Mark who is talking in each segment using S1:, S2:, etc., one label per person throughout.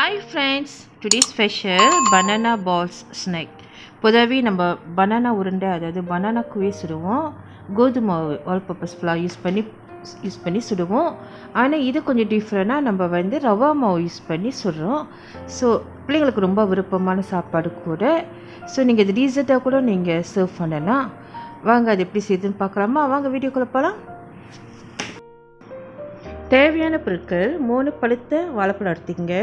S1: Hi friends, today's special banana balls snack. பொதுவாகவே நம்ம banana உருண்டை அதாவது பனானா குவே சுடுவோம், கோதுமை ஆல் பர்பஸ் ஃப்ளார் யூஸ் பண்ணி சுடுவோம். ஆனால் இது கொஞ்சம் டிஃப்ரெண்ட்டாக நம்ம வந்து ரவா மாவு யூஸ் பண்ணி சுடுறோம். ஸோ பிள்ளைங்களுக்கு ரொம்ப விருப்பமான சாப்பாடு கூட. ஸோ நீங்கள் இது டீசர்ட்டாக கூட நீங்கள் சர்வ் பண்ணலாம். வாங்க அது எப்படி செய்யுதுன்னு பார்க்கலாமா? வாங்க வீடியோக்குள்ளே போகலாம். தேவையான பொருட்கள் 3 பழுத்த வாழைப்பழம் எடுத்துங்க,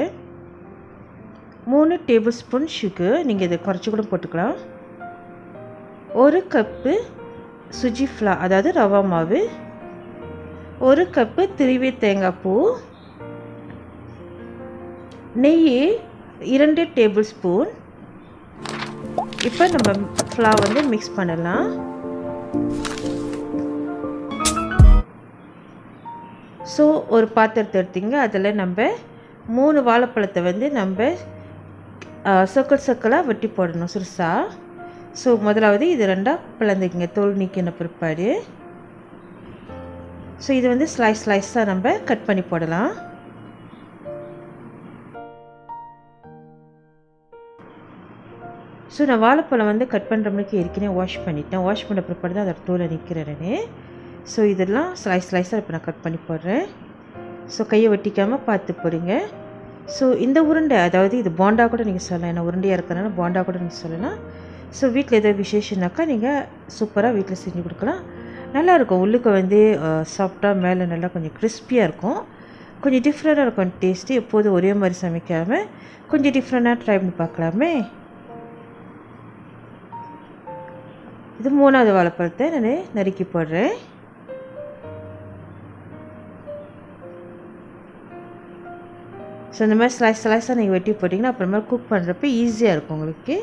S1: 3 டேபிள் ஸ்பூன் சுகர், நீங்கள் இதை குறைச்சி கூட போட்டுக்கலாம், 1 கப்பு சுஜி ஃப்ளார் அதாவது ரவா மாவு, 1 கப்பு திருவிய தேங்காய் பூ, நெய் 2 டேபிள் ஸ்பூன். இப்போ நம்ம ஃப்ளார் வந்து மிக்ஸ் பண்ணலாம். ஸோ ஒரு பாத்திரத்தை எடுத்திங்க, அதில் நம்ம 3 வாழைப்பழத்தை வந்து நம்ம சர்க்கிளாக வெட்டி போடணும் சிறுசாக. ஸோ முதலாவது இது 2ஆக பிளந்துக்குங்க, தோல் நீக்கின பிற்பாடு. ஸோ இது வந்து ஸ்லைஸாக நம்ம கட் பண்ணி போடலாம். ஸோ நான் வாழைப்பழம் வந்து கட் பண்ணுற மணிக்கு ஏற்கனவே வாஷ் பண்ணிட்டேன். வாஷ் பண்ண பிற்பாடு தான் அதோட தோலை நிற்கிறேன்னு. ஸோ இதெல்லாம் ஸ்லைஸாக இப்போ நான் கட் பண்ணி போடுறேன். ஸோ கையை வெட்டிக்காமல் பார்த்து போடுங்க. ஸோ இந்த உருண்டை அதாவது இது போண்டா கூட நீங்கள் சொல்லலாம், ஏன்னா உருண்டையாக இருக்கிறனால போண்டா கூட நீங்கள் சொல்லலாம். ஸோ வீட்டில் ஏதாவது விசேஷம்னாக்கா நீங்கள் சூப்பராக வீட்டில் செஞ்சு கொடுக்கலாம். நல்லாயிருக்கும். உள்ளுக்கு வந்து சாஃப்டாக மேலே நல்லா கொஞ்சம் கிறிஸ்பியாக இருக்கும். கொஞ்சம் டிஃப்ரெண்ட்டாக இருக்கும் டேஸ்ட்டு. எப்போதும் ஒரே மாதிரி சமைக்காமல் கொஞ்சம் டிஃப்ரெண்ட்டாக ட்ரை பண்ணி பார்க்கலாமே. இது 3வது வாழைப்பழத்தை நான் நறுக்கி போடுறேன். ஸோ இந்த மாதிரி ஸ்லைஸாக நீங்கள் வெட்டி போட்டிங்கன்னா அப்புறமா குக் பண்ணுறப்ப ஈஸியாக இருக்கும் உங்களுக்கு.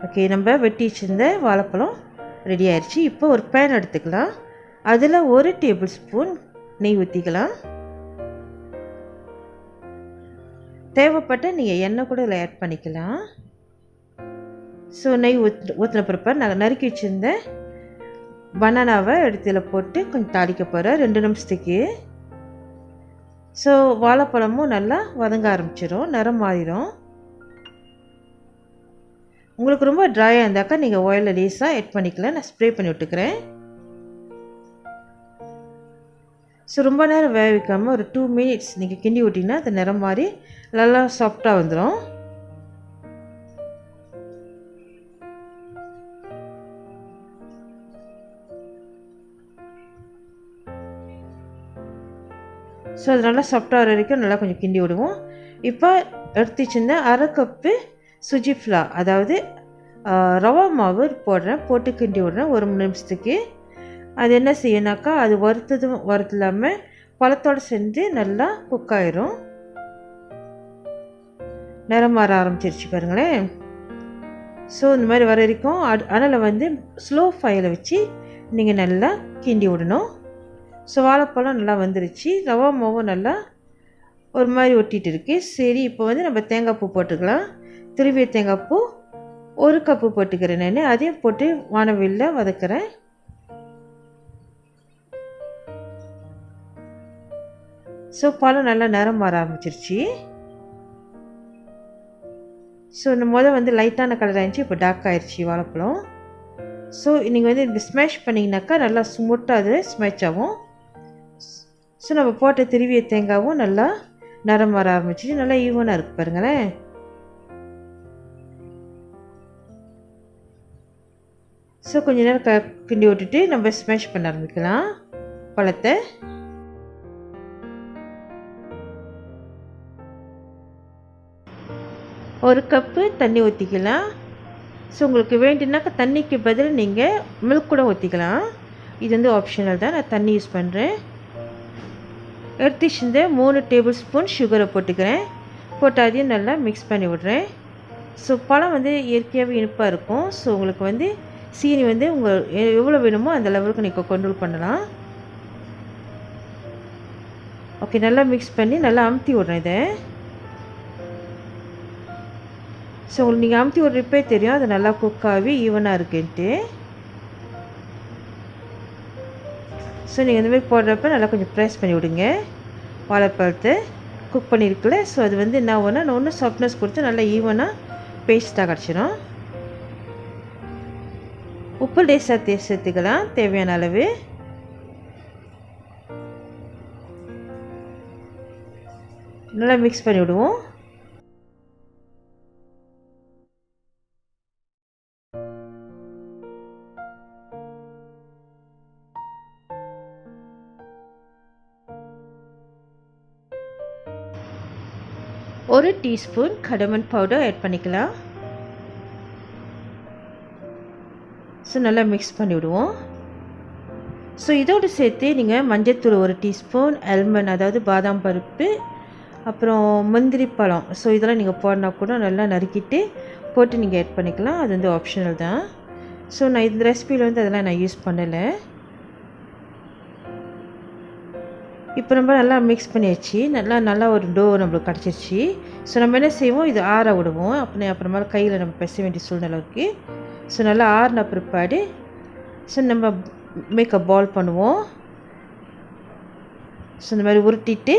S1: ஓகே, நம்ம வெட்டி வச்சுருந்த வாழைப்பழம் ரெடி ஆயிடுச்சு. இப்போ ஒரு பேன் எடுத்துக்கலாம், அதில் 1 டேபிள் ஸ்பூன் நெய் ஊற்றிக்கலாம். தேவைப்பட்ட நீங்கள் எண்ணெய் கூட இதில் ஆட் பண்ணிக்கலாம். ஸோ நெய் ஊற்றின பிறப்ப நான் நறுக்கி வச்சுருந்த பனானாவை எடுத்துல போட்டு கொஞ்சம் தாளிக்க போகிறேன் 2 நிமிஷத்துக்கு. ஸோ வாழைப்பழமும் நல்லா வதங்க ஆரம்பிச்சிடும், நிறம் மாறிடும். உங்களுக்கு ரொம்ப ட்ரையாக இருந்தாக்கா நீங்கள் ஆயிலில் லேஸாக ஆட் பண்ணிக்கலாம். நான் ஸ்ப்ரே பண்ணி விட்டுக்கிறேன். ஸோ ரொம்ப நேரம் வேக வைக்காமல் ஒரு 2 மினிட்ஸ் நீங்கள் கிண்டி விட்டிங்கன்னா அது நிறம் மாறி நல்லா சாஃப்டாக வந்துடும். ஸோ அது நல்லா சாஃப்டாக வரைக்கும் நல்லா கொஞ்சம் கிண்டி விடுவோம். இப்போ எடுத்து வச்சுருந்த 1/2 கப்பு சுஜி ஃப்ளார் அதாவது ரவா மாவு போட்டு கிண்டி விடுறேன் 1 நிமிஷத்துக்கு. அது என்ன செய்யணாக்கா அது வறுத்து இல்லாமல் பழத்தோடு செஞ்சு நல்லா குக் ஆயிரும். நிறம் மாற ஆரம்பிச்சிருச்சு பாருங்களேன். ஸோ இந்த மாதிரி வர வரைக்கும் அனலை வந்து ஸ்லோ ஃபயரில் வச்சு நீங்கள் நல்லா கிண்டி விடணும். ஸோ வாழைப்பழம் நல்லா வந்துருச்சு, ரவா மாவும் நல்லா ஒரு மாதிரி ஒட்டிகிட்டு இருக்கு. சரி, இப்போ வந்து நம்ம தேங்காய் பூ போட்டுக்கலாம். திருவிய தேங்காய் பூ 1 கப்பு போட்டுக்கிறேன் நான். அதையும் போட்டு வானவில்ல வதக்கிறேன். ஸோ பழம் நல்லா நிறம் மாற ஆரம்பிச்சிருச்சு. ஸோ இந்த வந்து லைட்டான கலர் ஆயிடுச்சு, இப்போ டார்க் ஆயிடுச்சு வாழைப்பழம். ஸோ நீங்கள் வந்து இந்த ஸ்மேஷ் பண்ணிங்கனாக்கா நல்லா ஸ்மூத்தாக அது ஸ்மேஷ் ஆகும். ஸோ நம்ம போட்ட திருவிய தேங்காயும் நல்லா நிறம் வர ஆரம்பிச்சிச்சு, நல்லா ஈவனாக இருக்குது பாருங்களேன். ஸோ கொஞ்ச நேரம் கிண்டி விட்டுட்டு நம்ம ஸ்மேஷ் பண்ண ஆரம்பிக்கலாம் பழத்தை. ஒரு கப்பு தண்ணி ஊற்றிக்கலாம். ஸோ உங்களுக்கு வேண்டினாக்கா தண்ணிக்கு பதில் நீங்கள் மில்க் கூட ஊற்றிக்கலாம். இது வந்து ஆப்ஷனல் தான், நான் தண்ணி யூஸ் பண்ணுறேன். எடுத்து வச்சுருந்த 3 டேபிள் ஸ்பூன் சுகரை போட்டுக்கிறேன். போட்டு அதையும் நல்லா மிக்ஸ் பண்ணி விட்றேன். ஸோ பழம் வந்து இயற்கையாகவே இனிப்பாக இருக்கும். ஸோ உங்களுக்கு வந்து சீனி வந்து எவ்வளோ வேணுமோ அந்த லெவலுக்கு நீங்கள் கண்ட்ரோல் பண்ணலாம். ஓகே, நல்லா மிக்ஸ் பண்ணி நல்லா அமுத்தி விட்றேன் இதை. ஸோ உங்களுக்கு நீங்கள் அமுத்தி விட்றப்பே தெரியும் அது நல்லா குக் ஆகி ஈவனாக இருக்குன்ட்டு. ஸோ நீங்கள் இந்தமாதிரி போடுறப்ப நல்லா கொஞ்சம் ப்ரெஸ் பண்ணி விடுங்க. வாழைப்பழத்தை குக் பண்ணியிருக்கல. ஸோ அது வந்து என்ன ஆகும்னா நான் ஒன்றும் சாஃப்ட்னஸ் கொடுத்து நல்லா ஈவனாக பேஸ்ட்டாக கிடச்சிடும். உப்பு லேசாக சேர்த்துக்கலாம் தேவையான அளவு. நல்லா மிக்ஸ் பண்ணி விடுவோம். ஒரு டீஸ்பூன் கடமன் பவுடர் ஆட் பண்ணிக்கலாம். ஸோ நல்லா மிக்ஸ் பண்ணி விடுவோம். ஸோ இதோடு சேர்த்து நீங்கள் மஞ்சத்தூள் ஒரு டீஸ்பூன், ஆல்மண்ட் அதாவது பாதாம் பருப்பு, அப்புறம் முந்திரி பழம், ஸோ இதெல்லாம் நீங்கள் போடனா கூட நல்லா நறுக்கிட்டு போட்டு நீங்கள் ஆட் பண்ணிக்கலாம். அது வந்து ஆப்ஷனல் தான். ஸோ நான் இந்த ரெசிபியில் வந்து அதெல்லாம் நான் யூஸ் பண்ணலை. இப்போ நம்ம நல்லா மிக்ஸ் பண்ணியாச்சு. நல்லா ஒரு டோ நம்மளுக்கு கிடச்சிருச்சு. ஸோ நம்ம என்ன செய்வோம், இது ஆற விடுவோம். அப்புறமா கையில் நம்ம பேச வேண்டிய சூழ்நிலை இருக்குது. ஸோ நல்லா ஆறின பிற்பாடு ஸோ நம்ம மேக் அ பால் பண்ணுவோம். ஸோ இந்த மாதிரி உருட்டிட்டு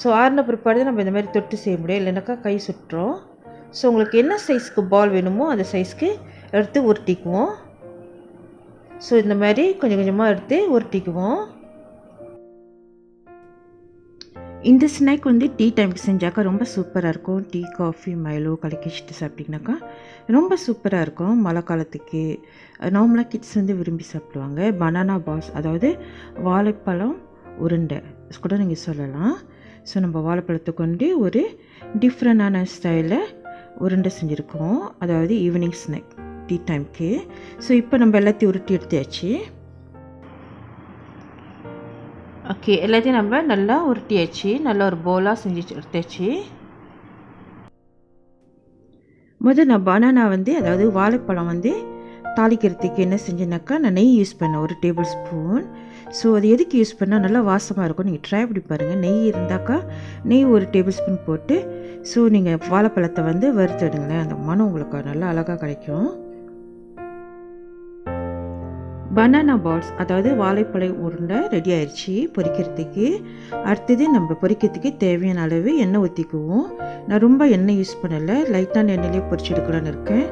S1: ஸோ ஆறின பிற்பாடு நம்ம இந்த மாதிரி தொட்டு செய்ய முடியும், இல்லைனாக்கா கை சுட்டுரும். ஸோ உங்களுக்கு என்ன சைஸ்க்கு பால் வேணுமோ அந்த சைஸ்க்கு எடுத்து உருட்டிக்குவோம். ஸோ இந்த மாதிரி கொஞ்சம் கொஞ்சமாக எடுத்து உருட்டிக்குவோம். இந்த ஸ்நாக் வந்து டீ டைமுக்கு செஞ்சாக்கா ரொம்ப சூப்பராக இருக்கும். டீ, காஃபி, மைலோ கலக்கி வச்சுட்டு சாப்பிட்டிங்கனாக்கா ரொம்ப சூப்பராக இருக்கும். மழை காலத்துக்கு நார்மலாக கிட்ஸ் வந்து விரும்பி சாப்பிடுவாங்க. பனானா பால்ஸ் அதாவது வாழைப்பழம் உருண்டை கூட நீங்கள் சொல்லலாம். ஸோ நம்ம வாழைப்பழத்தை கொண்டு ஒரு டிஃப்ரெண்டான ஸ்டைலில் உருண்டை செஞ்சுருக்கோம், அதாவது ஈவினிங் ஸ்நாக் டீ டைமுக்கு. ஸோ இப்போ நம்ம எல்லாத்தையும் உருட்டி எடுத்தாச்சு. ஓகே, எல்லாத்தையும் நம்ம நல்லா உருட்டியாச்சு. நல்லா ஒரு போலாக செஞ்சு எடுத்தாச்சு. முதல் நான் பனானா வந்து அதாவது வாழைப்பழம் வந்து தாளிக்கிறதுக்கு என்ன செஞ்சேன்னாக்கா நான் நெய் யூஸ் பண்ணேன், ஒரு டேபிள் ஸ்பூன். ஸோ அது எதுக்கு யூஸ் பண்ணால் நல்லா வாசமாக இருக்கும். நீங்கள் ட்ரை பண்ணி பாருங்கள். நெய் இருந்தாக்கா நெய் ஒரு டேபிள் ஸ்பூன் போட்டு ஸோ நீங்கள் வாழைப்பழத்தை வந்து வறுத்துடுங்களேன், அந்த மனம் உங்களுக்கு நல்லா அழகாக கிடைக்கும். பனானா பால்ஸ் அதாவது வாழைப்பழ உருண்டை ரெடி ஆயிடுச்சு பொரிக்கிறதுக்கு. அடுத்தது நம்ம பொரிக்கிறதுக்கு தேவையான அளவு எண்ணெய் ஊற்றிக்குவோம். நான் ரொம்ப எண்ணெய் யூஸ் பண்ணலை, லைட்டான எண்ணெயிலே பொரிச்சு எடுக்கலான்னு இருக்கேன்.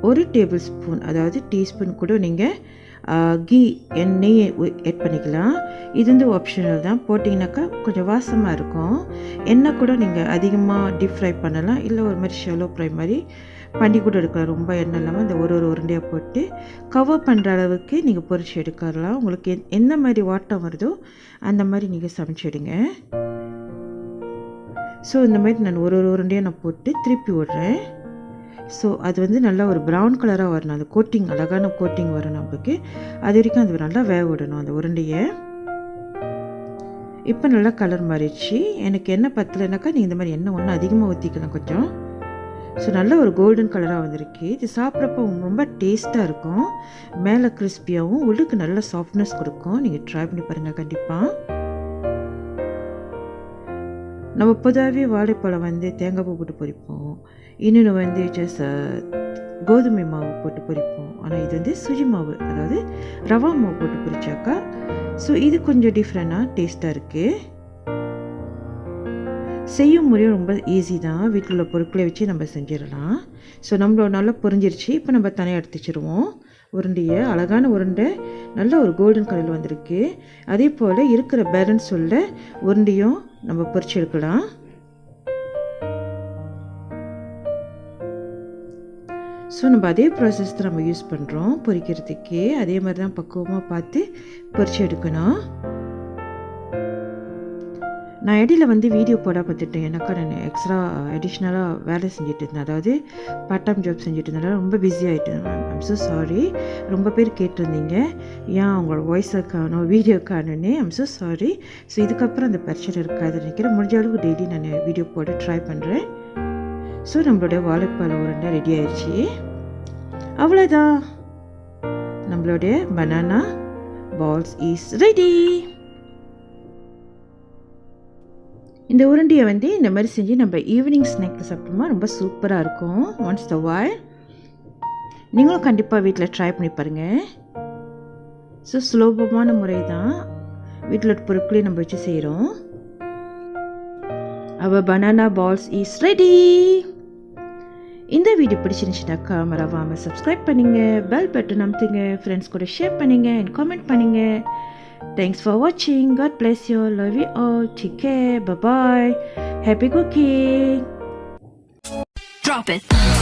S1: ஒரு டேபிள் ஸ்பூன் அதாவது டீஸ்பூன் கூட நீங்கள் கீ எண்ணெயை ஆட் பண்ணிக்கலாம். இது வந்து ஆப்ஷனல் தான். போட்டிங்கனாக்கா கொஞ்சம் வாசமாக இருக்கும். எண்ணெய் கூட நீங்கள் அதிகமாக டீப் ஃப்ரை பண்ணலாம், இல்லை ஒரு மாதிரி ஷாலோ ஃப்ரை மாதிரி பண்ணி கூட எடுக்கலாம். ரொம்ப எண்ணெய் இல்லாமல் இந்த ஒரு உருண்டையாக போட்டு கவர் பண்ணுற அளவுக்கு நீங்கள் பொரிச்சு எடுக்கலாம். உங்களுக்கு எந்த மாதிரி வாட்டம் வருதோ அந்த மாதிரி நீங்கள் சமைச்சிடுங்க. ஸோ இந்த மாதிரி நான் ஒரு உருண்டையாக நான் போட்டு திருப்பி விடுறேன். ஸோ அது வந்து நல்லா ஒரு ப்ரௌன் கலராக வரணும், அந்த கோட்டிங் அழகான கோட்டிங் வரும் நம்மளுக்கு. அது வரைக்கும் அது நல்லா வேக விடணும் அந்த உருண்டையை. இப்போ நல்லா கலர் மாறிடுச்சு. எனக்கு எண்ணெய் பத்தலைனாக்கா நீங்கள் இந்த மாதிரி எண்ணெய் ஒன்று அதிகமாக ஊற்றிக்கலாம் கொஞ்சம். ஸோ நல்ல ஒரு கோல்டன் கலராக வந்திருக்கு. இது சாப்பிட்றப்போ ரொம்ப டேஸ்ட்டாக இருக்கும். மேலே கிறிஸ்பியாகவும் உள்ளுக்கு நல்ல சாஃப்ட்னஸ் கொடுக்கும். நீங்கள் ட்ரை பண்ணி பாருங்கள் கண்டிப்பாக. நம்ம பொதுவாகவே வாழைப்பழம் வந்து தேங்காய் பூ போட்டு பொரிப்போம், இன்னொன்று வந்து ஜஸ்ட் கோதுமை மாவு போட்டு பொரிப்போம். ஆனால் இது வந்து சுஜி மாவு அதாவது ரவா மாவு போட்டு பொரிச்சாக்கா ஸோ இது கொஞ்சம் டிஃப்ரெண்டாக டேஸ்ட்டாக இருக்குது. செய்யும் முறையும் ரொம்ப ஈஸி தான். வீட்டில் உள்ள பொருட்களை வச்சு நம்ம செஞ்சிடலாம். ஸோ நம்மளோட நல்லா பொரிஞ்சிருச்சு. இப்போ நம்ம தனியாக எடுத்து வச்சுருவோம் உருண்டையை. அழகான உருண்டை நல்ல ஒரு கோல்டன் கலரில் வந்திருக்கு. அதே போல் இருக்கிற பேலன்ஸ் உள்ள உருண்டையும் நம்ம பொரிச்சு எடுக்கலாம். ஸோ நம்ம அதே ப்ராசஸ் தான் நம்ம யூஸ் பண்ணுறோம் பொரிக்கிறதுக்கு. அதே மாதிரி தான் பக்குவமாக பார்த்து பொரிச்சு எடுக்கணும். நான் இடையில வந்து வீடியோ போட பார்த்துட்டேன். எனக்கா நான் எக்ஸ்ட்ரா அடிஷ்னலாக வேலை செஞ்சுட்டு இருந்தேன், அதாவது பார்ட் டைம் ஜாப் செஞ்சுட்டு இருந்தேன். ரொம்ப பிஸி ஆகிட்டேன். I'm so sorry. ரொம்ப பேர் கேட்டிருந்தீங்க ஏன் அவங்களோட வாய்ஸை காணும் வீடியோ காணுன்னு. I'm so sorry. ஸோ இதுக்கப்புறம் அந்த பிரச்சனை இருக்காது நினைக்கிறேன். முடிஞ்ச அளவுக்கு டெய்லி நான் வீடியோ போட ட்ரை பண்ணுறேன். ஸோ நம்மளுடைய வாழைப்பழ உருண்டை ரெடி ஆயிடுச்சு. அவ்வளோதான், நம்மளுடைய பனானா பால்ஸ் இஸ் ரெடி. இந்த உருண்டையை வந்து இந்த மாதிரி செஞ்சு நம்ம ஈவினிங் ஸ்நாக்ஸ் சாப்பிட்டோம்னா ரொம்ப சூப்பராக இருக்கும். ஒன்ஸ் த வாய் நீங்களும் கண்டிப்பாக வீட்டில் ட்ரை பண்ணி பாருங்கள். ஸோ சுலபமான முறை தான், வீட்டில் பொருட்களையும் நம்ம வச்சு செய்கிறோம். அவர் பனானா பால்ஸ் இஸ் ரெடி. இந்த வீடியோ பிடிச்சிருந்துச்சுனாக்கா மறக்காமல் சப்ஸ்கிரைப் பண்ணுங்க, பெல் பட்டன் அமுத்துங்க, ஃப்ரெண்ட்ஸ் கூட ஷேர் பண்ணுங்க அண்ட் காமெண்ட் பண்ணுங்க. Thanks for watching. God bless you. Love you all. Take care. Bye bye. Happy cooking.
S2: Drop it.